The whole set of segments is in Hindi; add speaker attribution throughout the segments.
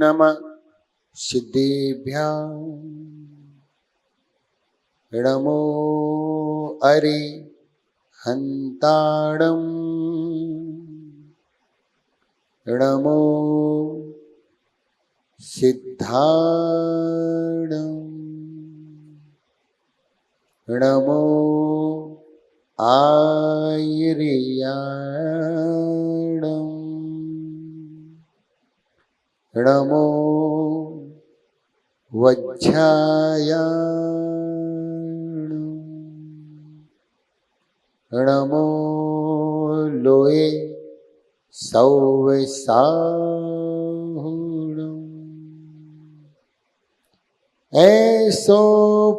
Speaker 1: नमः सिद्धेभ्यां नमो अरिहन्ताणं नमो सिद्धाणं नमो आयर्याणं नमो वज्झायाणं नमो लोये सौवसाहुणं ऐसो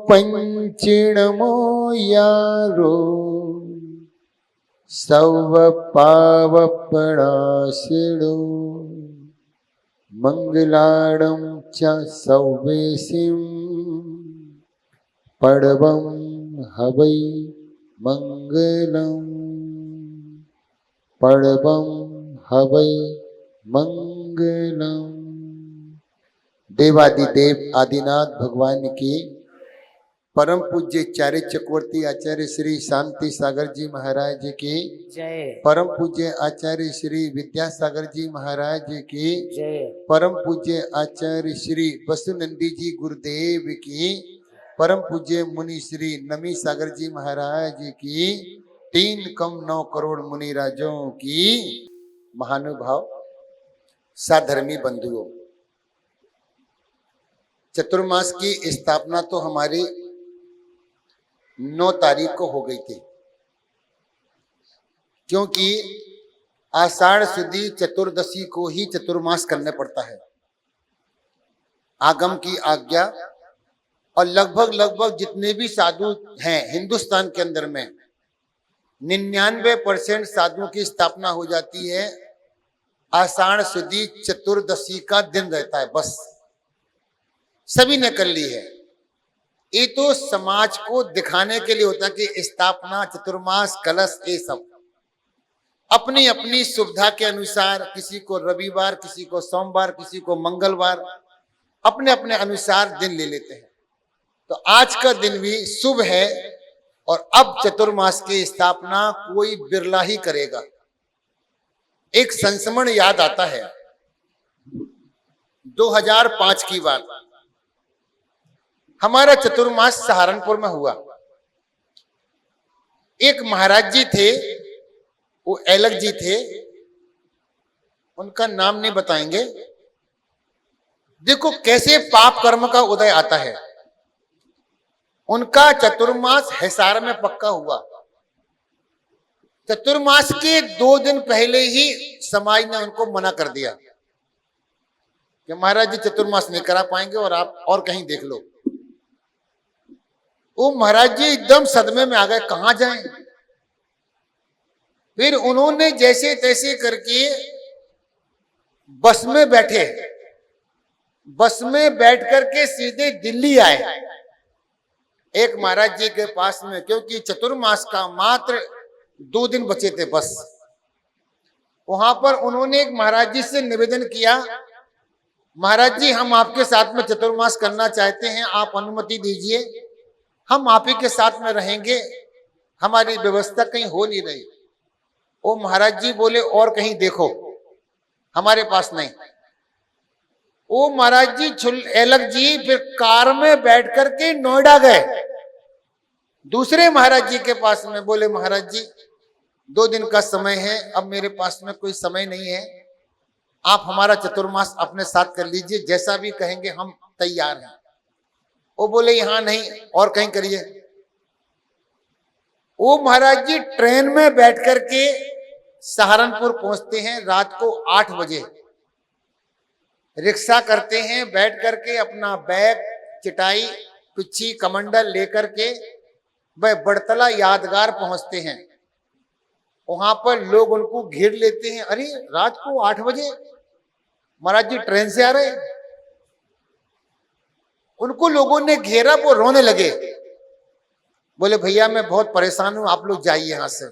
Speaker 1: पंचिणमो यारो सव पावपणाशिणो मंगलाणं च सौवेसिं पडवं हवै मंगलम् पडवं हवै मंगलम्। देवादिदेव आदिनाथ भगवान की परम पूज्य चार्य चक्रवर्ती आचार्य श्री शांति सागर जी महाराज की
Speaker 2: जय।
Speaker 1: परम पूज्य आचार्य श्री विद्यासागर जी महाराज की
Speaker 2: जय।
Speaker 1: परम पूज्य आचार्य श्री वसुनंदी जी गुरुदेव की परम पूज्य मुनि श्री नमी सागर जी महाराज की 3,9 करोड़ मुनि राजों की महानुभाव साधर्मी बंधुओं, चतुर्मास की स्थापना तो हमारी 9 तारीख को हो गई थी, क्योंकि आषाढ़ शुद्ध चतुर्दशी को ही चतुर्मास करने पड़ता है। आगम की आज्ञा और लगभग जितने भी साधु हैं हिंदुस्तान के अंदर में 99% साधुओं की स्थापना हो जाती है आषाढ़ शुद्ध चतुर्दशी का दिन रहता है। बस सभी ने कर ली है। ये तो समाज को दिखाने के लिए होता है कि स्थापना चतुर्मास कलश ये सब अपनी अपनी सुविधा के अनुसार, किसी को रविवार, किसी को सोमवार, किसी को मंगलवार, अपने अपने अनुसार दिन ले लेते हैं। तो आज का दिन भी शुभ है और अब चतुर्मास की स्थापना कोई बिरला ही करेगा। एक संस्मरण याद आता है 2005 की बात। हमारा चतुर्मास सहारनपुर में हुआ। एक महाराज जी थे, वो एलक जी थे, उनका नाम नहीं बताएंगे। देखो कैसे पाप कर्म का उदय आता है। उनका चतुर्मास हिसार में पक्का हुआ। चतुर्मास के 2 दिन पहले ही समाज ने उनको मना कर दिया कि महाराज जी चतुर्मास नहीं करा पाएंगे और आप और कहीं देख लो। वो महाराज जी एकदम सदमे में आ गए, कहां जाएं। फिर उन्होंने जैसे तैसे करके बस में बैठे, बस में बैठ करके सीधे दिल्ली आए एक महाराज जी के पास में, क्योंकि चतुर्मास का मात्र 2 दिन बचे थे बस। वहां पर उन्होंने एक महाराज जी से निवेदन किया, महाराज जी हम आपके साथ में चतुर्मास करना चाहते हैं, आप अनुमति दीजिए, हम आप ही के साथ में रहेंगे, हमारी व्यवस्था कहीं हो नहीं रही। वो महाराज जी बोले और कहीं देखो, हमारे पास नहीं। वो महाराज जी एलक जी फिर कार में बैठ करके नोएडा गए दूसरे महाराज जी के पास में। बोले महाराज जी 2 दिन का समय है, अब मेरे पास में कोई समय नहीं है, आप हमारा चतुर्मास अपने साथ कर लीजिए, जैसा भी कहेंगे हम तैयार हैं। वो बोले यहां नहीं और कहीं करिए। वो महाराज जी ट्रेन में बैठ करके सहारनपुर पहुंचते हैं रात को 8 बजे। रिक्शा करते हैं, बैठ करके अपना बैग, चटाई, पिच्छी, कमंडल लेकर के वह बड़तला यादगार पहुंचते हैं। वहां पर लोग उनको घेर लेते हैं, अरे रात को 8 बजे महाराज जी ट्रेन से आ रहे। उनको लोगों ने घेरा, वो रोने लगे, बोले भैया मैं बहुत परेशान हूं, आप लोग जाइए यहां से।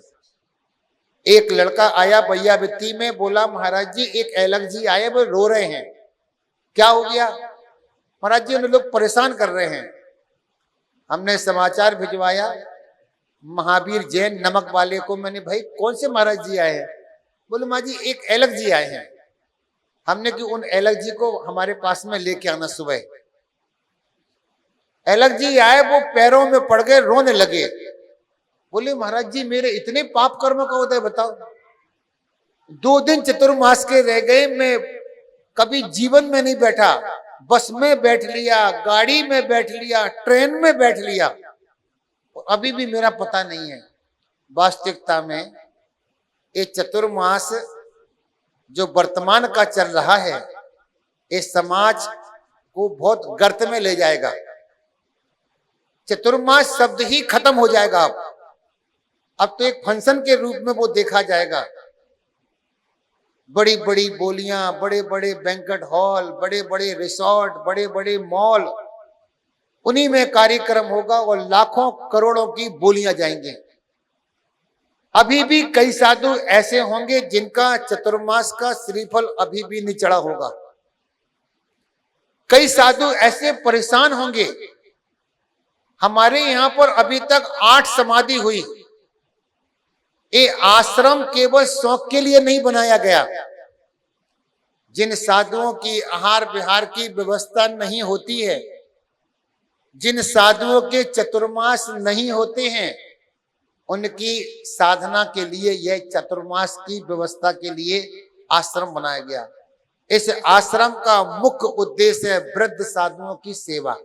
Speaker 1: एक लड़का आया भैया वित्ती में, बोला महाराज जी एक एलक जी आए, वो रो रहे हैं क्या हो गया? महाराज जी उन्हें लोग परेशान कर रहे हैं। हमने समाचार भिजवाया महावीर जैन नमक वाले को। मैंने, भाई कौन से महाराज जी आए हैं? बोले महाराज जी एक अलग जी आए हैं। हमने कि उन अलग जी को हमारे पास में लेके आना सुबह। अलग जी आए, वो पैरों में पड़ गए, रोने लगे। बोले महाराज जी मेरे इतने पाप कर्म का होता है बताओ। 2 दिन चतुर्मास के रह गए, मैं कभी जीवन में नहीं बैठा। बस में बैठ लिया, गाड़ी में बैठ लिया, ट्रेन में बैठ लिया, अभी भी मेरा पता नहीं है। वास्तविकता में ये चतुर्मास जो वर्तमान का चल रहा है, ये समाज को बहुत गर्त में ले जाएगा। चतुर्मास शब्द ही खत्म हो जाएगा। अब तो एक फंक्शन के रूप में वो देखा जाएगा। बड़ी बड़ी बोलियां, बड़े बड़े बैंक्वेट हॉल, बड़े बड़े रिसोर्ट, बड़े बड़े मॉल, उन्हीं में कार्यक्रम होगा और लाखों करोड़ों की बोलियां जाएंगे। अभी भी कई साधु ऐसे होंगे जिनका चतुर्मास का श्रीफल अभी भी नहीं चढ़ा होगा। कई साधु ऐसे परेशान होंगे। हमारे यहां पर अभी तक 8 समाधि हुई। ये आश्रम केवल शौक के लिए नहीं बनाया गया। जिन साधुओं की आहार विहार की व्यवस्था नहीं होती है, जिन साधुओं के चतुर्मास नहीं होते हैं, उनकी साधना के लिए यह चतुर्मास की व्यवस्था के लिए आश्रम बनाया गया। इस आश्रम का मुख्य उद्देश्य है वृद्ध साधुओं की सेवा।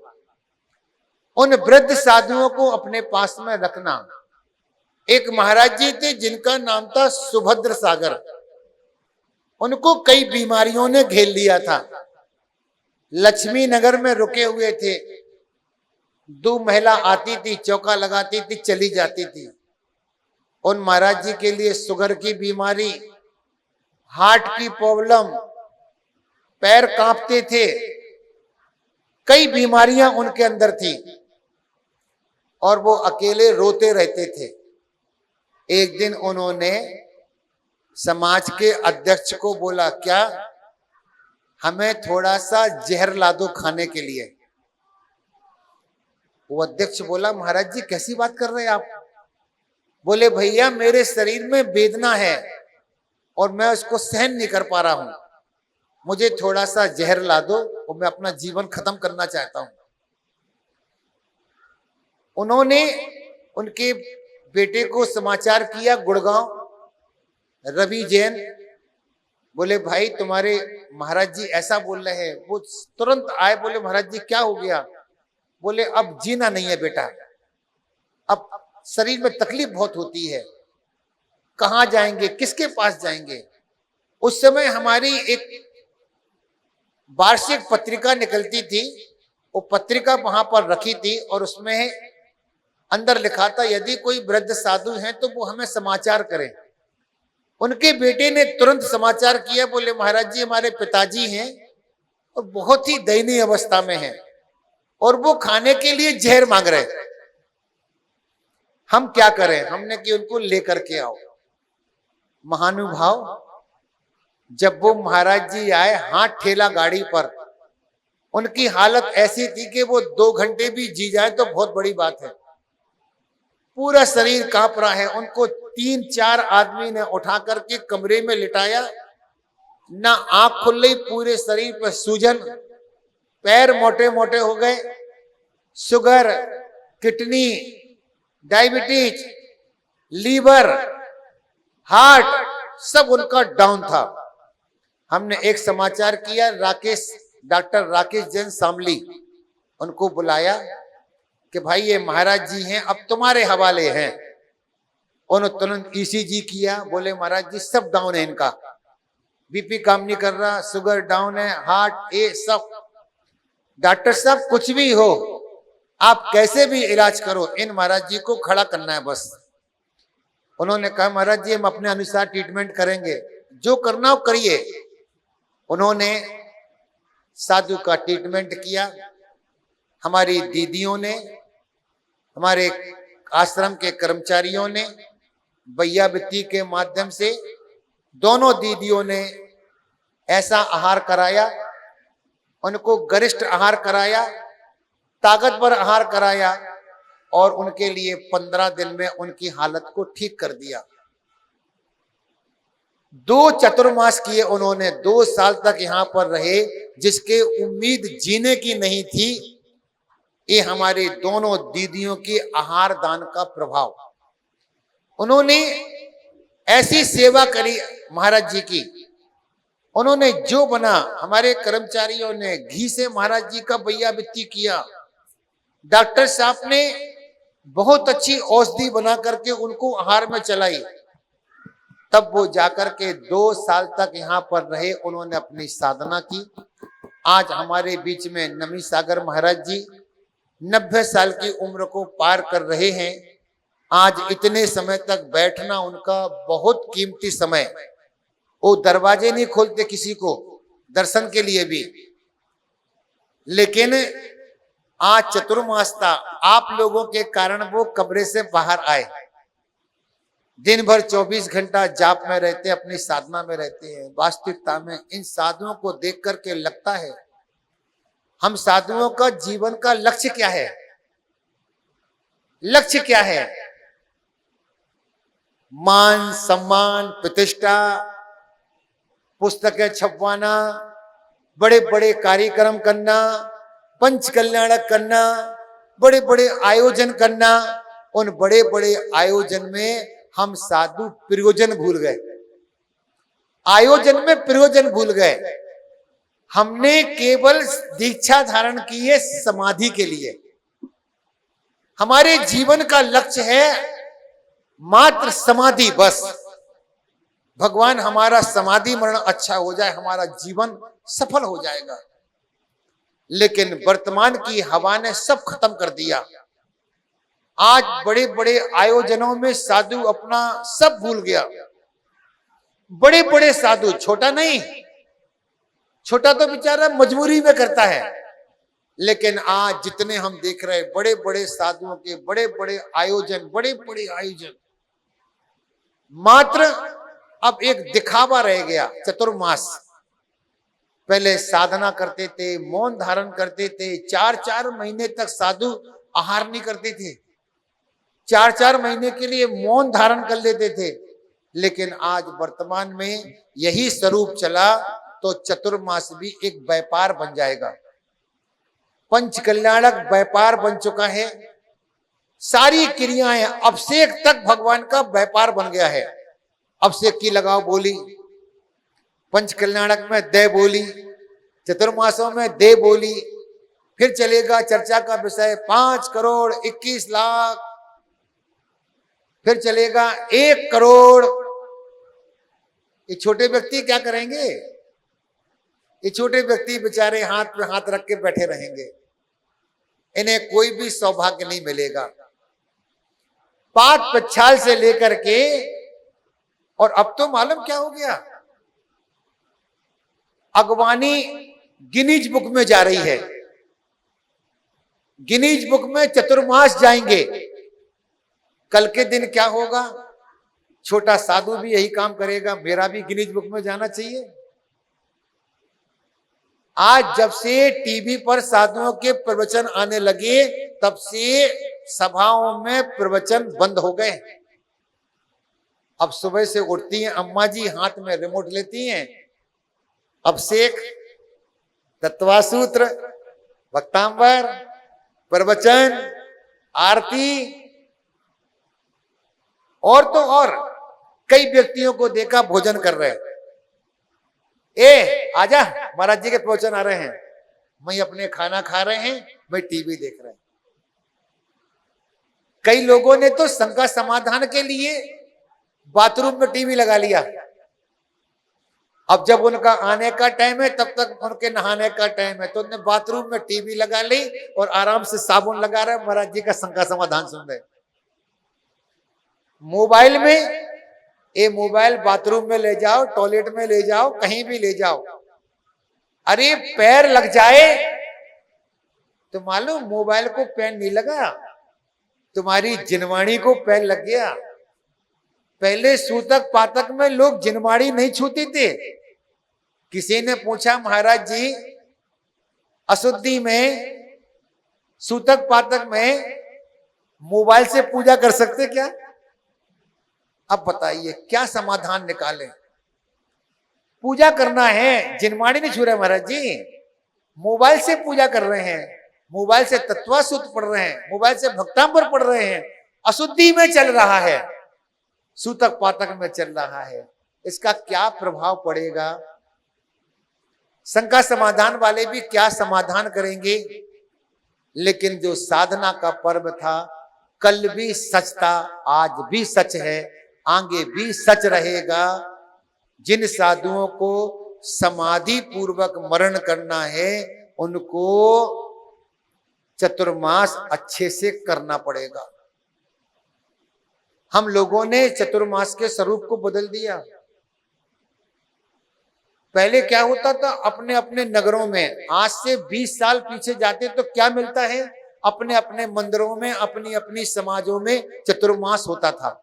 Speaker 1: उन वृद्ध साधुओं को अपने पास में रखना। एक महाराज जी थे जिनका नाम था सुभद्र सागर। उनको कई बीमारियों ने घेर लिया था। लक्ष्मी नगर में रुके हुए थे। 2 महिला आती थी, चौका लगाती थी, चली जाती थी। उन महाराज जी के लिए शुगर की बीमारी, हार्ट की प्रॉब्लम, पैर कांपते थे, कई बीमारियां उनके अंदर थी और वो अकेले रोते रहते थे। एक दिन उन्होंने समाज के अध्यक्ष को बोला, क्या हमें थोड़ा सा जहर ला दो खाने के लिए। वो अध्यक्ष बोला, महाराज जी कैसी बात कर रहे हैं आप? बोले भैया मेरे शरीर में वेदना है और मैं उसको सहन नहीं कर पा रहा हूं, मुझे थोड़ा सा जहर ला दो और मैं अपना जीवन खत्म करना चाहता हूं। उन्होंने उनके बेटे को समाचार किया, गुड़गांव रवि जैन। बोले भाई तुम्हारे महाराज जी ऐसा बोल रहे हैं। वो तुरंत आए, बोले महाराज जी क्या हो गया? बोले अब जीना नहीं है बेटा, अब शरीर में तकलीफ बहुत होती है, कहां जाएंगे, किसके पास जाएंगे? उस समय हमारी एक वार्षिक पत्रिका निकलती थी, वो पत्रिका वहां पर रखी थी और उसमें अंदर लिखा था यदि कोई वृद्ध साधु हैं तो वो हमें समाचार करें। उनके बेटे ने तुरंत समाचार किया, बोले महाराज जी हमारे पिताजी हैं और बहुत ही दयनीय अवस्था में हैं और वो खाने के लिए जहर मांग रहे, हम क्या करें? हमने कि उनको लेकर के आओ। महानुभाव जब वो महाराज जी आए, हाथ ठेला गाड़ी पर, उनकी हालत ऐसी थी कि वो 2 घंटे भी जी जाए तो बहुत बड़ी बात है। पूरा शरीर कांप रहा है। उनको 3-4 आदमी ने उठा करके कमरे में लिटाया, ना आंख खुल रही, पूरे शरीर पर सूजन, पैर मोटे मोटे हो गए, sugar, kidney, diabetes, liver, heart सब उनका डाउन था। हमने एक समाचार किया, डॉक्टर राकेश जैन शामली, उनको बुलाया कि भाई ये महाराज जी हैं, अब तुम्हारे हवाले हैं। उन्होंने तुरंत ईसीजी किया। बोले महाराज जी सब डाउन है, इनका बीपी काम नहीं कर रहा, शुगर डाउन है, हार्ट, ये सब। डॉक्टर साहब कुछ भी हो, आप कैसे भी इलाज करो, इन महाराज जी को खड़ा करना है बस। उन्होंने कहा महाराज जी हम अपने अनुसार ट्रीटमेंट करेंगे, जो करना हो करिए। उन्होंने साधु का ट्रीटमेंट किया। हमारी दीदियों ने, हमारे आश्रम के कर्मचारियों ने भैयावृत्ति के माध्यम से, दोनों दीदियों ने ऐसा आहार कराया उनको गरिष्ठ आहार कराया, ताकतवर आहार कराया और उनके लिए 15 दिन में उनकी हालत को ठीक कर दिया। 2 चतुर्मास किए उन्होंने, 2 साल तक यहां पर रहे, जिसके उम्मीद जीने की नहीं थी। ये हमारे दोनों दीदियों की आहार दान का प्रभाव। उन्होंने ऐसी सेवा करी महाराज जी की। उन्होंने जो बना, हमारे कर्मचारियों ने घी से महाराज जी का बैया वित्ती किया। डॉक्टर साहब ने बहुत अच्छी औषधि बना करके उनको आहार में चलाई। तब वो जाकर के 2 साल तक यहां पर रहे, उन्होंने अपनी साधना की। आज हमारे बीच में नमी सागर महाराज जी 90 साल की उम्र को पार कर रहे हैं। आज इतने समय तक बैठना उनका बहुत कीमती समय। वो दरवाजे नहीं खोलते किसी को दर्शन के लिए भी, लेकिन आज चतुर्मास था, आप लोगों के कारण वो कमरे से बाहर आए। दिन भर 24 घंटा जाप में रहते, अपनी साधना में रहते हैं। वास्तविकता में इन साधुओं को देख करके लगता है, हम साधुओं का जीवन का लक्ष्य क्या है? लक्ष्य क्या है? मान सम्मान प्रतिष्ठा, पुस्तकें छपवाना, बड़े बड़े कार्यक्रम करना, पंच कल्याणक करना, बड़े बड़े आयोजन करना। उन बड़े बड़े आयोजन में हम साधु प्रयोजन भूल गए। आयोजन में प्रयोजन भूल गए। हमने केवल दीक्षा धारण की है समाधि के लिए। हमारे जीवन का लक्ष्य है मात्र समाधि, बस। भगवान हमारा समाधि मरण अच्छा हो जाए, हमारा जीवन सफल हो जाएगा। लेकिन वर्तमान की हवा ने सब खत्म कर दिया। आज बड़े बड़े आयोजनों में साधु अपना सब भूल गया। बड़े बड़े साधु, छोटा नहीं, छोटा तो बेचारा मजबूरी में करता है, लेकिन आज जितने हम देख रहे हैं बड़े बड़े साधुओं के बड़े बड़े आयोजन, बड़े बड़े आयोजन मात्र अब एक दिखावा रह गया। चतुर्मास पहले साधना करते थे, मौन धारण करते थे, 4-4 महीने तक साधु आहार नहीं करते थे, 4-4 महीने के लिए मौन धारण कर लेते थे। लेकिन आज वर्तमान में यही स्वरूप चला तो चतुर्मास भी एक व्यापार बन जाएगा। पंच कल्याणक व्यापार बन चुका है। सारी क्रियाएं अभिषेक तक भगवान का व्यापार बन गया है। अभिषेक की लगाओ बोली, पंच कल्याणक में दे बोली, चतुर्मासों में दे बोली, फिर चलेगा चर्चा का विषय 5 करोड़ 21 लाख, फिर चलेगा 1 करोड़। ये छोटे व्यक्ति क्या करेंगे? ये छोटे व्यक्ति बेचारे हाथ पे हाथ रख के बैठे रहेंगे, इन्हें कोई भी सौभाग्य नहीं मिलेगा। 5 पच्छाल से लेकर के, और अब तो मालूम क्या हो गया, अगवानी गिनीज बुक में जा रही है। गिनीज बुक में चतुर्मास जाएंगे। कल के दिन क्या होगा? छोटा साधु भी यही काम करेगा, मेरा भी गिनीज बुक में जाना चाहिए। आज जब से टीवी पर साधुओं के प्रवचन आने लगे, तब से सभाओं में प्रवचन बंद हो गए। अब सुबह से उठती हैं अम्मा जी, हाथ में रिमोट लेती हैं, अभिषेक, तत्वासूत्र, भक्तांबर, प्रवचन, आरती, और तो और कई व्यक्तियों को देखा भोजन कर रहे हैं। ए आजा, महाराज जी के प्रवचन आ रहे हैं, मैं अपने खाना खा रहे हैं, मैं टीवी देख रहे हैं। कई लोगों ने तो शंका समाधान के लिए बाथरूम में टीवी लगा लिया। अब जब उनका आने का टाइम है, तब तक उनके नहाने का टाइम है, तो उन्होंने बाथरूम में टीवी लगा ली और आराम से साबुन लगा रहे, महाराज जी का शंका समाधान सुन रहे। मोबाइल में, ये मोबाइल बाथरूम में ले जाओ, टॉयलेट में ले जाओ, कहीं भी ले जाओ, अरे पैर लग जाए तो मालूम मोबाइल को पैर नहीं लगा, तुम्हारी जिनवाणी को पैर लग गया। पहले सूतक पातक में लोग जिनवाणी नहीं छूते थे। किसी ने पूछा, महाराज जी अशुद्धि में, सूतक पातक में मोबाइल से पूजा कर सकते क्या? अब बताइए क्या समाधान निकालें? पूजा करना है, जिनमाड़ी नहीं छू रहे महाराज जी, मोबाइल से पूजा कर रहे हैं, मोबाइल से तत्वासुत पढ़ रहे हैं, मोबाइल से भक्तांबर पढ़ रहे हैं, अशुद्धि में चल रहा है, सूतक पातक में चल रहा है। इसका क्या प्रभाव पड़ेगा? शंका समाधान वाले भी क्या समाधान करेंगे? लेकिन जो साधना का पर्व था, कल भी सच था, आज भी सच है, आगे भी सच रहेगा। जिन साधुओं को समाधि पूर्वक मरण करना है, उनको चतुर्मास अच्छे से करना पड़ेगा। हम लोगों ने चतुर्मास के स्वरूप को बदल दिया। पहले क्या होता था, अपने अपने नगरों में, आज से 20 साल पीछे जाते तो क्या मिलता है, अपने अपने मंदिरों में, अपनी अपनी समाजों में चतुर्मास होता था।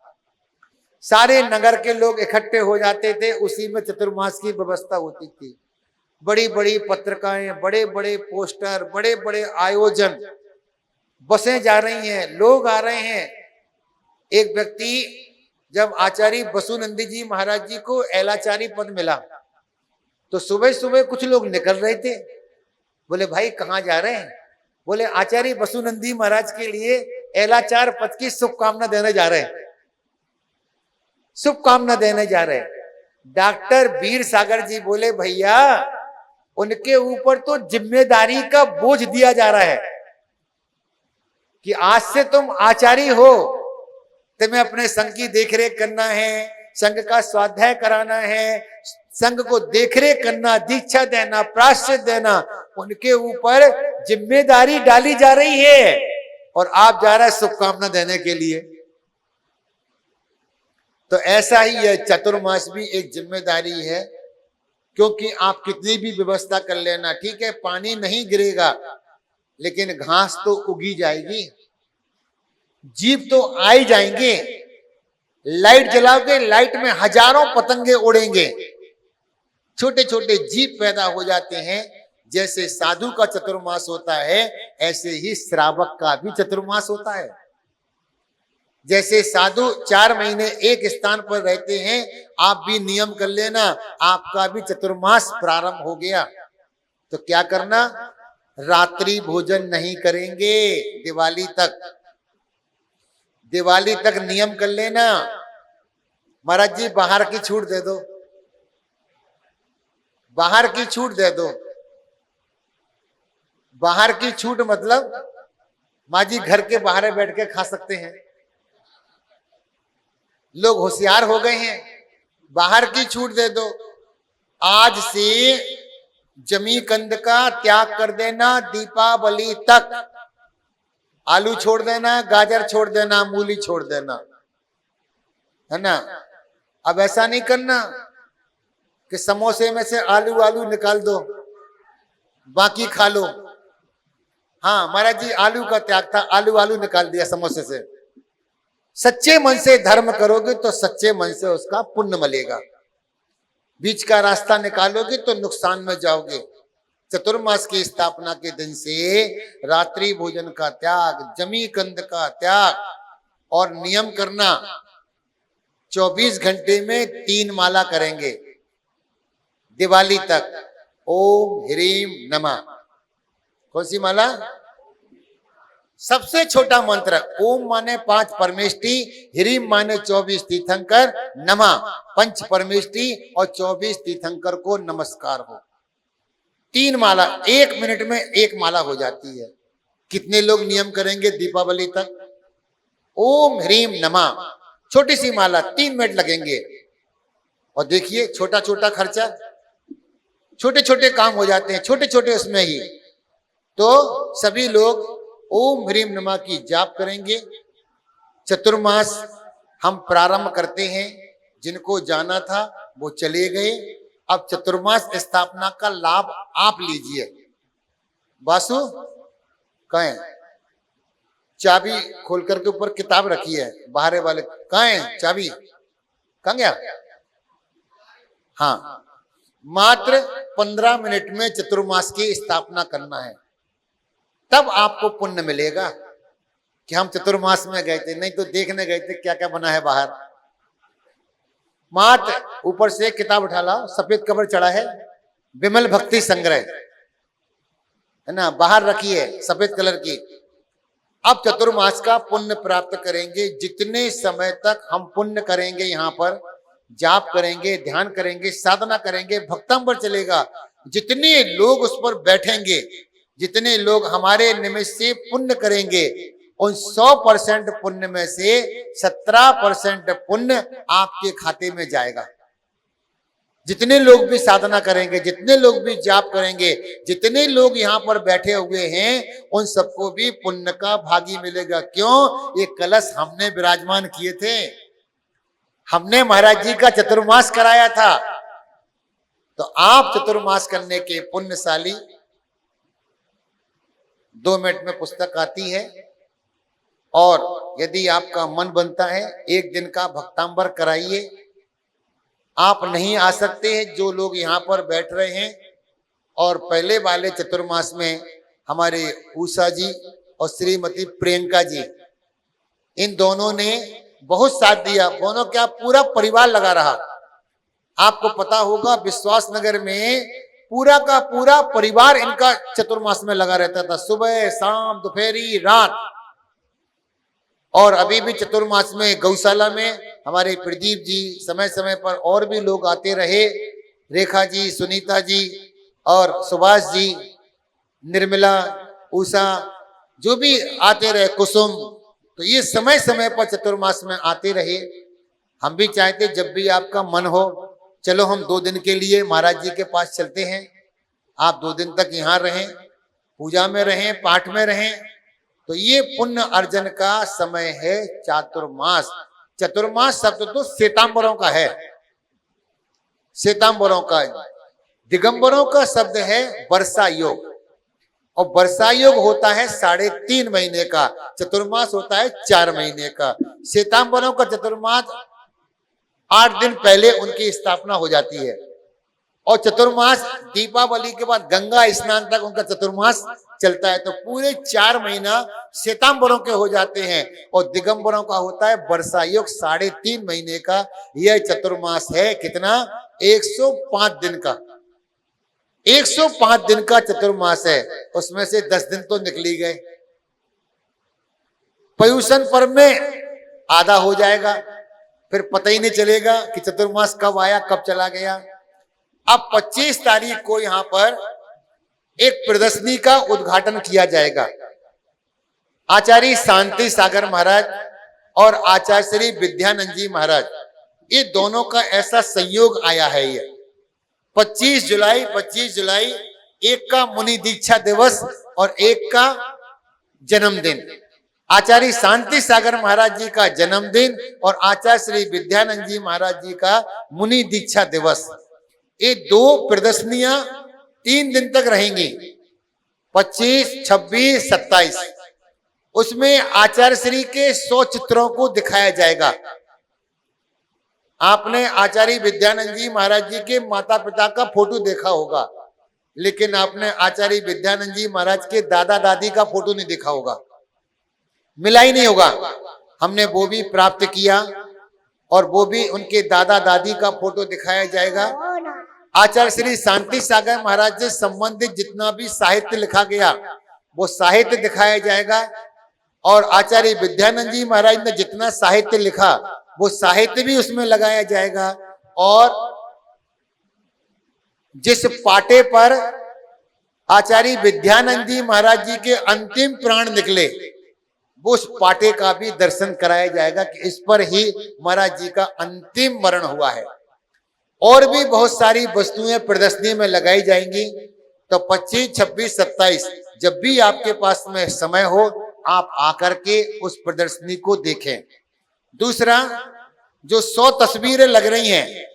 Speaker 1: सारे नगर के लोग इकट्ठे हो जाते थे, उसी में चतुर्मास की व्यवस्था होती थी। बड़ी बड़ी पत्रिकाएं, बड़े बड़े पोस्टर, बड़े बड़े आयोजन, बसें जा रही हैं, लोग आ रहे हैं। एक व्यक्ति, जब आचार्य बसुनंदी जी महाराज जी को एलाचारी पद मिला, तो सुबह सुबह कुछ लोग निकल रहे थे। बोले भाई कहाँ जा रहे हैं? बोले आचार्य बसुनंदी महाराज के लिए एलाचार पद की शुभकामना देने जा रहे हैं, शुभकामना देने जा रहे हैं। डॉक्टर वीर सागर जी बोले भैया, उनके ऊपर तो जिम्मेदारी का बोझ दिया जा रहा है कि आज से तुम आचार्य हो, तुम्हें अपने संघ की देखरेख करना है, संघ का स्वाध्याय कराना है, संघ को देखरेख करना, दीक्षा देना, प्रायश्चित देना, उनके ऊपर जिम्मेदारी डाली जा रही है और आप जा रहे हैं शुभकामना देने के लिए। तो ऐसा ही यह चतुर्मास भी एक जिम्मेदारी है, क्योंकि आप कितनी भी व्यवस्था कर लेना, ठीक है पानी नहीं गिरेगा लेकिन घास तो उगी जाएगी, जीव तो आ ही जाएंगे। लाइट जलाओगे, लाइट में हजारों पतंगे उड़ेंगे, छोटे छोटे जीव पैदा हो जाते हैं। जैसे साधु का चतुर्मास होता है, ऐसे ही श्रावक का भी चतुर्मास होता है। जैसे साधु 4 महीने एक स्थान पर रहते हैं, आप भी नियम कर लेना, आपका भी चतुर्मास प्रारंभ हो गया। तो क्या करना, रात्रि भोजन नहीं करेंगे दिवाली तक, दिवाली तक नियम कर लेना। महाराज जी बाहर की छूट दे दो, बाहर की छूट दे दो। बाहर की छूट मतलब माँ जी घर के बाहर बैठ के खा सकते हैं। लोग होशियार हो गए हैं, बाहर की छूट दे दो। आज से जमी कंद का त्याग कर देना, दीपावली तक आलू छोड़ देना, गाजर छोड़ देना, मूली छोड़ देना, है ना। अब ऐसा नहीं करना कि समोसे में से आलू आलू निकाल दो, बाकी खा लो। हाँ महाराज जी आलू का त्याग था, आलू आलू निकाल दिया समोसे से। सच्चे मन से धर्म करोगे तो सच्चे मन से उसका पुण्य मिलेगा। बीच का रास्ता निकालोगे तो नुकसान में जाओगे। चतुर्मास की स्थापना के दिन से रात्रि भोजन का त्याग, जमी कंद का त्याग और नियम करना, 24 घंटे में 3 माला करेंगे दिवाली तक। ओम ह्रीम नमः। कौन सी माला? सबसे छोटा मंत्र। ओम माने 5 परमेष्टि, ह्रीम माने 24 तीर्थंकर, नमः 5 परमेष्टि और 24 तीर्थंकर को नमस्कार हो। 3 माला, 1 मिनट में 1 माला हो जाती है। कितने लोग नियम करेंगे दीपावली तक? ओम ह्रीम नमः, छोटी सी माला, 3 मिनट लगेंगे। और देखिए छोटा छोटा खर्चा, छोटे छोटे काम हो जाते हैं, छोटे छोटे उसमें ही। तो सभी लोग ओम ह्रीम नमः की जाप करेंगे। चतुर्मास हम प्रारंभ करते हैं, जिनको जाना था वो चले गए। अब चतुर्मास स्थापना का लाभ आप लीजिए। बासु कहाँ है? चाबी खोल करके ऊपर किताब रखी है, बाहर वाले कहाँ है? चाबी कहाँ गया? हाँ, मात्र 15 मिनट में चतुर्मास की स्थापना करना है। तब आपको पुण्य मिलेगा कि हम चतुर्मास में गए थे, नहीं तो देखने गए थे क्या क्या बना है बाहर। मात ऊपर से किताब उठा ला, सफेद कवर चढ़ा है, विमल भक्ति संग्रह है ना, बाहर रखी है सफेद कलर की। अब चतुर्मास का पुण्य प्राप्त करेंगे, जितने समय तक हम पुण्य करेंगे, यहाँ पर जाप करेंगे, ध्यान करेंगे, साधना करेंगे, भक्तांबर चलेगा, जितने लोग उस पर बैठेंगे, जितने लोग हमारे निमित्त से पुण्य करेंगे, उन 100% पुण्य में से 17% पुण्य आपके खाते में जाएगा। जितने लोग भी साधना करेंगे, जितने लोग भी जाप करेंगे, जितने लोग यहाँ पर बैठे हुए हैं, उन सबको भी पुण्य का भागी मिलेगा। क्यों? ये कलश हमने विराजमान किए थे, हमने महाराज जी का चतुर्मास कराया था। तो आप चतुर्मास करने के पुण्यशाली। 2 मिनट में पुस्तक आती है, और यदि आपका मन बनता है 1 दिन का भक्तांबर कराइए। आप नहीं आ सकते हैं, जो लोग यहाँ पर बैठ रहे हैं, और पहले वाले चतुर्मास में हमारे उषा जी और श्रीमती प्रियंका जी, इन दोनों ने बहुत साथ दिया। दोनों क्या, पूरा परिवार लगा रहा। आपको पता होगा विश्वास नगर में पूरा का पूरा परिवार इनका चतुर्मास में लगा रहता था, सुबह शाम दोपहरी रात। और अभी भी चतुर्मास में गौशाला में हमारे प्रदीप जी, समय समय पर और भी लोग आते रहे, रेखा जी, सुनीता जी और सुभाष जी, निर्मला, उषा, जो भी आते रहे, कुसुम, तो ये समय समय पर चतुर्मास में आते रहे। हम भी चाहते जब भी आपका मन हो, चलो हम 2 दिन के लिए महाराज जी के पास चलते हैं, आप 2 दिन तक यहाँ रहें, पूजा में रहें, पाठ में रहें। तो ये पुण्य अर्जन का समय है चातुर्मास। चतुर्मास शब्द तो श्वेतांबरों का है, श्वेतांबरों का। दिगंबरों का शब्द है वर्षा योग, और वर्षा योग होता है 3.5 महीने का, चतुर्मास होता है 4 महीने का। श्वेतांबरों का चतुर्मास 8 दिन पहले उनकी स्थापना हो जाती है, और चतुर्मास दीपावली के बाद गंगा स्नान तक उनका चतुर्मास चलता है। तो पूरे 4 महीना श्वेतांबरों के हो जाते हैं, और दिगंबरों का होता है वर्षा योग 3.5 महीने का। यह चतुर्मास है कितना? 105 दिन का। 105 दिन का चतुर्मास है, उसमें से 10 दिन तो निकली गए। पर्यूषण पर्व में आधा हो जाएगा, फिर पता ही नहीं चलेगा कि चतुर्मास कब आया कब चला गया। अब 25 तारीख को यहाँ पर एक प्रदर्शनी का उद्घाटन किया जाएगा। आचार्य शांति सागर महाराज और आचार्य श्री विद्यानंद जी महाराज, ये दोनों का ऐसा संयोग आया है। ये 25 जुलाई, एक का मुनि दीक्षा दिवस और एक का जन्मदिन। आचार्य शांति सागर महाराज जी का जन्मदिन और आचार्य श्री विद्यानंद जी महाराज जी का मुनि दीक्षा दिवस। ये 2 प्रदर्शनियां 3 दिन तक रहेंगी, 25, 26, 27। उसमें आचार्य श्री के 100 चित्रों को दिखाया जाएगा। आपने आचार्य विद्यानंद जी महाराज जी के माता पिता का फोटो देखा होगा, लेकिन आपने आचार्य विद्यानंद जी महाराज के दादा दादी का फोटो नहीं देखा होगा, मिला ही नहीं होगा। हमने वो भी प्राप्त किया, और वो भी उनके दादा दादी का फोटो दिखाया जाएगा। आचार्य श्री शांति सागर महाराज से संबंधित जितना भी साहित्य लिखा गया वो साहित्य दिखाया जाएगा, और आचार्य विद्यानंद जी महाराज ने जितना साहित्य लिखा वो साहित्य भी उसमें लगाया जाएगा। और जिस पाटे पर आचार्य विद्यानंद जी महाराज जी के अंतिम प्राण निकले, वो उस पाटे का भी दर्शन कराया जाएगा कि इस पर ही महाराज जी का अंतिम मरण हुआ है। और भी बहुत सारी वस्तुएं प्रदर्शनी में लगाई जाएंगी। तो 25, 26, 27 जब भी आपके पास में समय हो, आप आकर के उस प्रदर्शनी को देखें। दूसरा, जो 100 तस्वीरें लग रही हैं,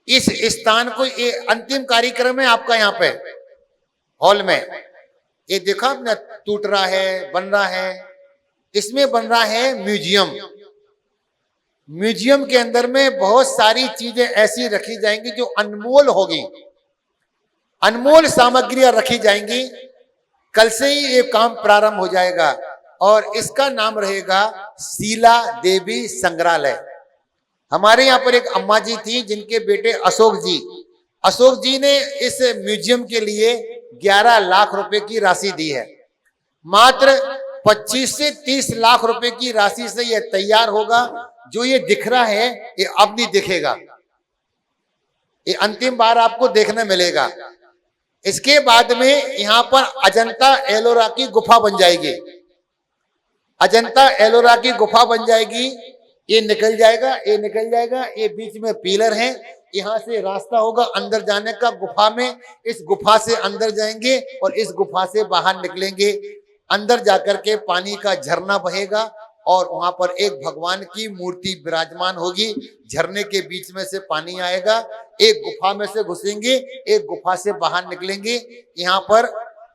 Speaker 1: इस स्थान को, ये अंतिम कार्यक्रम है आपका यहाँ पे हॉल में। ये देखा आपने, टूट रहा है, बन रहा है। इसमें बन रहा है म्यूजियम। म्यूजियम के अंदर में बहुत सारी चीजें ऐसी रखी जाएंगी जो अनमोल होगी, अनमोल सामग्रियां रखी जाएंगी। कल से ही ये काम प्रारंभ हो जाएगा और इसका नाम रहेगा शीला देवी संग्रहालय। हमारे यहाँ पर एक अम्मा जी थी जिनके बेटे अशोक जी ने इस म्यूजियम के लिए 11 लाख रुपए की राशि दी है। मात्र 25 से 30 लाख रुपए की राशि से यह तैयार होगा। जो ये दिख रहा है ये अब नहीं दिखेगा, ये अंतिम बार आपको देखने मिलेगा। इसके बाद में यहाँ पर अजंता एलोरा की गुफा बन जाएगी। अजंता एलोरा की गुफा बन जाएगी। ये निकल जाएगा, ये निकल जाएगा, ये बीच में पिलर है, यहाँ से रास्ता होगा अंदर जाने का गुफा में। इस गुफा से अंदर जाएंगे और इस गुफा से बाहर निकलेंगे। अंदर जाकर के पानी का झरना बहेगा और वहां पर एक भगवान की मूर्ति विराजमान होगी। झरने के बीच में से पानी आएगा, एक गुफा में से घुसेंगे, एक गुफा से बाहर निकलेंगे। यहाँ पर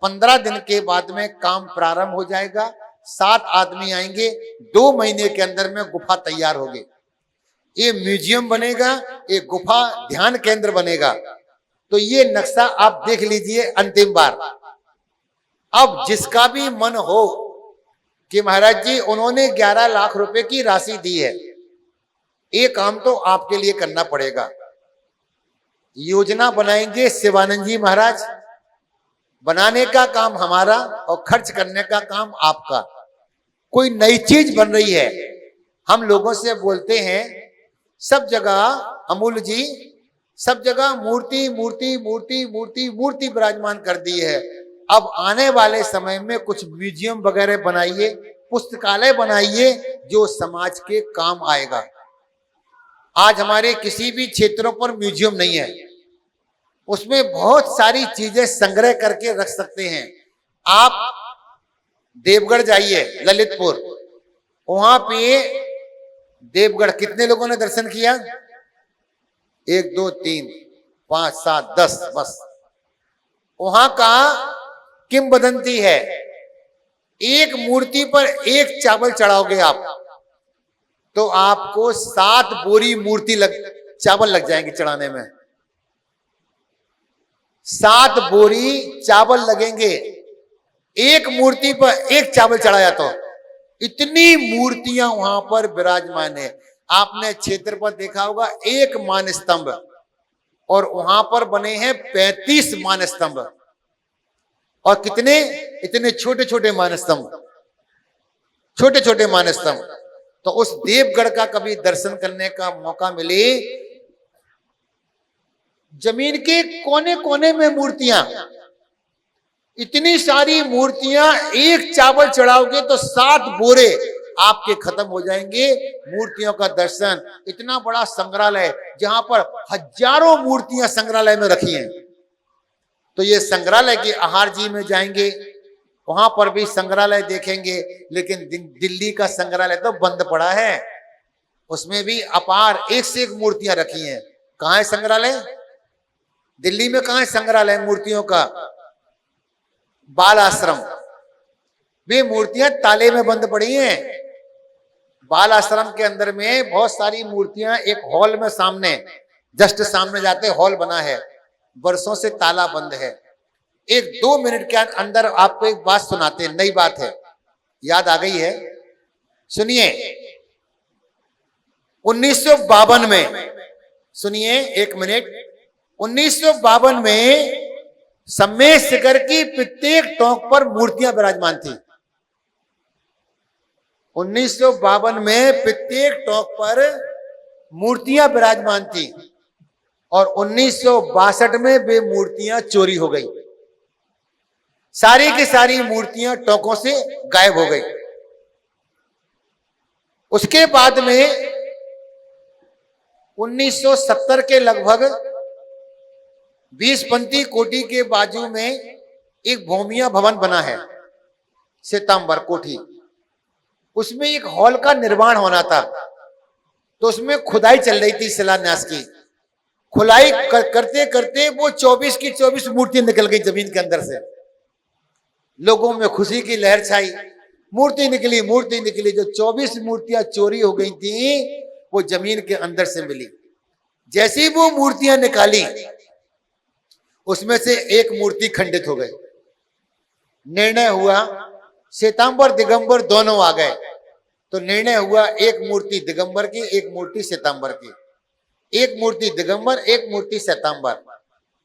Speaker 1: 15 दिन के बाद में काम प्रारंभ हो जाएगा। 7 आदमी आएंगे, 2 महीने के अंदर में गुफा तैयार होगी। ये म्यूजियम बनेगा, ये गुफा ध्यान केंद्र बनेगा। तो ये नक्शा आप देख लीजिए अंतिम बार। अब जिसका भी मन हो कि महाराज जी उन्होंने 11 लाख रुपए की राशि दी है, ये काम तो आपके लिए करना पड़ेगा। योजना बनाएंगे शिवानंद जी महाराज, बनाने का काम हमारा और खर्च करने का काम आपका। कोई नई चीज बन रही है, हम लोगों से बोलते हैं सब जगह अमूल जी, सब जगह मूर्ति मूर्ति मूर्ति मूर्ति मूर्ति विराजमान कर दी है। अब आने वाले समय में कुछ म्यूजियम वगैरह बनाइए, पुस्तकालय बनाइए जो समाज के काम आएगा। आज हमारे किसी भी क्षेत्रों पर म्यूजियम नहीं है, उसमें बहुत सारी चीजें संग्रह करके रख सकते हैं। आप देवगढ़ जाइए, ललितपुर, वहां पे देवगढ़ कितने लोगों ने दर्शन किया? 1 2 3 5 7 10 बस। वहां का किंवदंती है, एक मूर्ति पर एक चावल चढ़ाओगे आप तो आपको 7 बोरी चावल लग जाएंगे चढ़ाने में। 7 बोरी चावल लगेंगे एक मूर्ति पर एक चावल चढ़ाया तो। इतनी मूर्तियां वहां पर विराजमान है। आपने क्षेत्र पर देखा होगा एक मान स्तंभ, और वहां पर बने हैं 35 मान स्तंभ। और कितने इतने छोटे छोटे मान स्तंभ, छोटे छोटे मान स्तंभ। तो उस देवगढ़ का कभी दर्शन करने का मौका मिले, जमीन के कोने कोने में मूर्तियां, इतनी सारी मूर्तियां, एक चावल चढ़ाओगे तो 7 बोरे आपके खत्म हो जाएंगे मूर्तियों का दर्शन। इतना बड़ा संग्रहालय जहां पर हजारों मूर्तियां संग्रहालय में रखी हैं। तो ये संग्रहालय के आहार जी में जाएंगे, वहां पर भी संग्रहालय देखेंगे। लेकिन दिल्ली का संग्रहालय तो बंद पड़ा है, उसमें भी अपार एक से एक मूर्तियां रखी हैं। कहां है संग्रहालय? दिल्ली में कहां है संग्रहालय मूर्तियों का? बाल आश्रम, वे मूर्तियां ताले में बंद पड़ी हैं। बाल आश्रम के अंदर में बहुत सारी मूर्तियां एक हॉल में सामने, जस्ट सामने जाते हॉल बना है, वर्षों से ताला बंद है। 1-2 मिनट के अंदर आपको एक बात सुनाते हैं, नई बात है, याद आ गई है, सुनिए। 1952 में, सुनिए 1 मिनट, 1952 में सम्मेद शिखर की प्रत्येक टोंक पर मूर्तियां विराजमान थी। 1952 में प्रत्येक टोंक पर मूर्तियां विराजमान थी और 1962 में वे मूर्तियां चोरी हो गई। सारी की सारी मूर्तियां टोंकों से गायब हो गई। उसके बाद में 1970 के लगभग 20 पंथी कोठी के बाजू में एक भूमिया भवन बना है, श्वेतांबर कोठी। उसमें एक हॉल का निर्माण होना था, तो उसमें खुदाई चल रही थी शिलान्यास की। खुदाई करते करते वो 24 की 24 मूर्ति निकल गई जमीन के अंदर से। लोगों में खुशी की लहर छाई, मूर्ति निकली। जो 24 मूर्तियां चोरी हो गई थी वो जमीन के अंदर से मिली। जैसी वो मूर्तियां निकाली, उसमें से एक मूर्ति खंडित हो गई। निर्णय हुआ, श्वेतांबर दिगंबर दोनों आ गए, तो निर्णय हुआ एक मूर्ति दिगंबर की, एक मूर्ति श्वेतांबर की, एक मूर्ति दिगंबर, एक मूर्ति श्वेतांबर।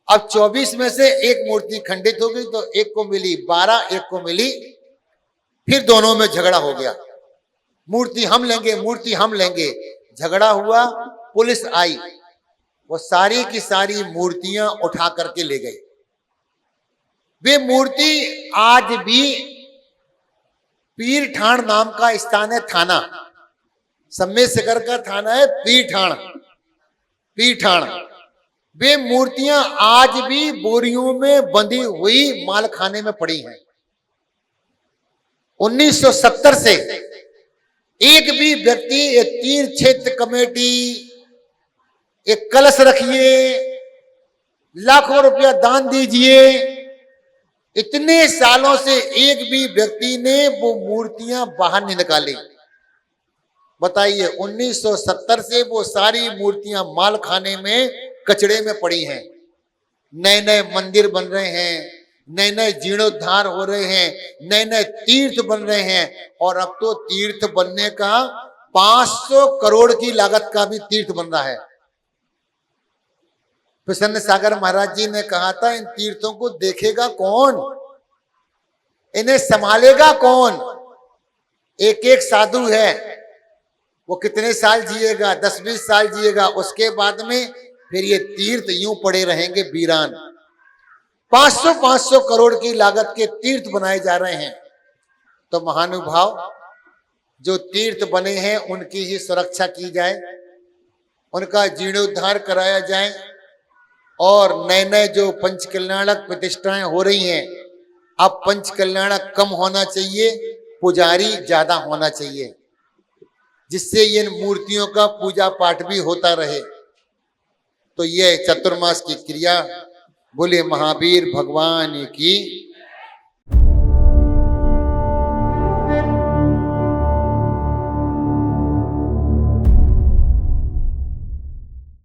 Speaker 1: अब 24 में से एक मूर्ति खंडित हो गई, तो एक को मिली 12, एक को मिली, फिर दोनों में झगड़ा हो गया, मूर्ति हम लेंगे, मूर्ति हम लेंगे। झगड़ा हुआ, पुलिस आई, वो सारी की सारी मूर्तियां उठा करके ले गई। वे मूर्ति आज भी पीरठाण नाम का स्थान है, थाना सम्मेद शिखर का थाना है पीरठाण, पीरठाण। वे मूर्तियां आज भी बोरियों में बंधी हुई मालखाने में पड़ी हैं। 1970 से एक भी व्यक्ति, एक तीर्थ क्षेत्र कमेटी, एक कलश रखिए, लाखों रुपया दान दीजिए, इतने सालों से एक भी व्यक्ति ने वो मूर्तियां बाहर नहीं निकाली। बताइए, 1970 से वो सारी मूर्तियां मालखाने में कचड़े में पड़ी हैं। नए नए मंदिर बन रहे हैं, नए नए जीर्णोद्धार हो रहे हैं, नए नए तीर्थ बन रहे हैं, और अब तो तीर्थ बनने का 500 करोड़ की लागत का भी तीर्थ बन रहा है। प्रसन्न सागर महाराज जी ने कहा था, इन तीर्थों को देखेगा कौन, इन्हें संभालेगा कौन। एक एक साधु है, वो कितने साल जिएगा, 10-20 साल जिएगा, उसके बाद में फिर ये तीर्थ यूं पड़े रहेंगे वीरान। 500 करोड़ की लागत के तीर्थ बनाए जा रहे हैं। तो महानुभाव, जो तीर्थ बने हैं उनकी ही सुरक्षा की जाए, उनका जीर्णोद्धार कराया जाए, और नए नए जो पंच कल्याणक प्रतिष्ठाएं हो रही हैं, अब पंच कल्याणक कम होना चाहिए, पुजारी ज्यादा होना चाहिए, जिससे इन मूर्तियों का पूजा पाठ भी होता रहे। तो यह चतुर्मास की क्रिया, बोले महावीर भगवान की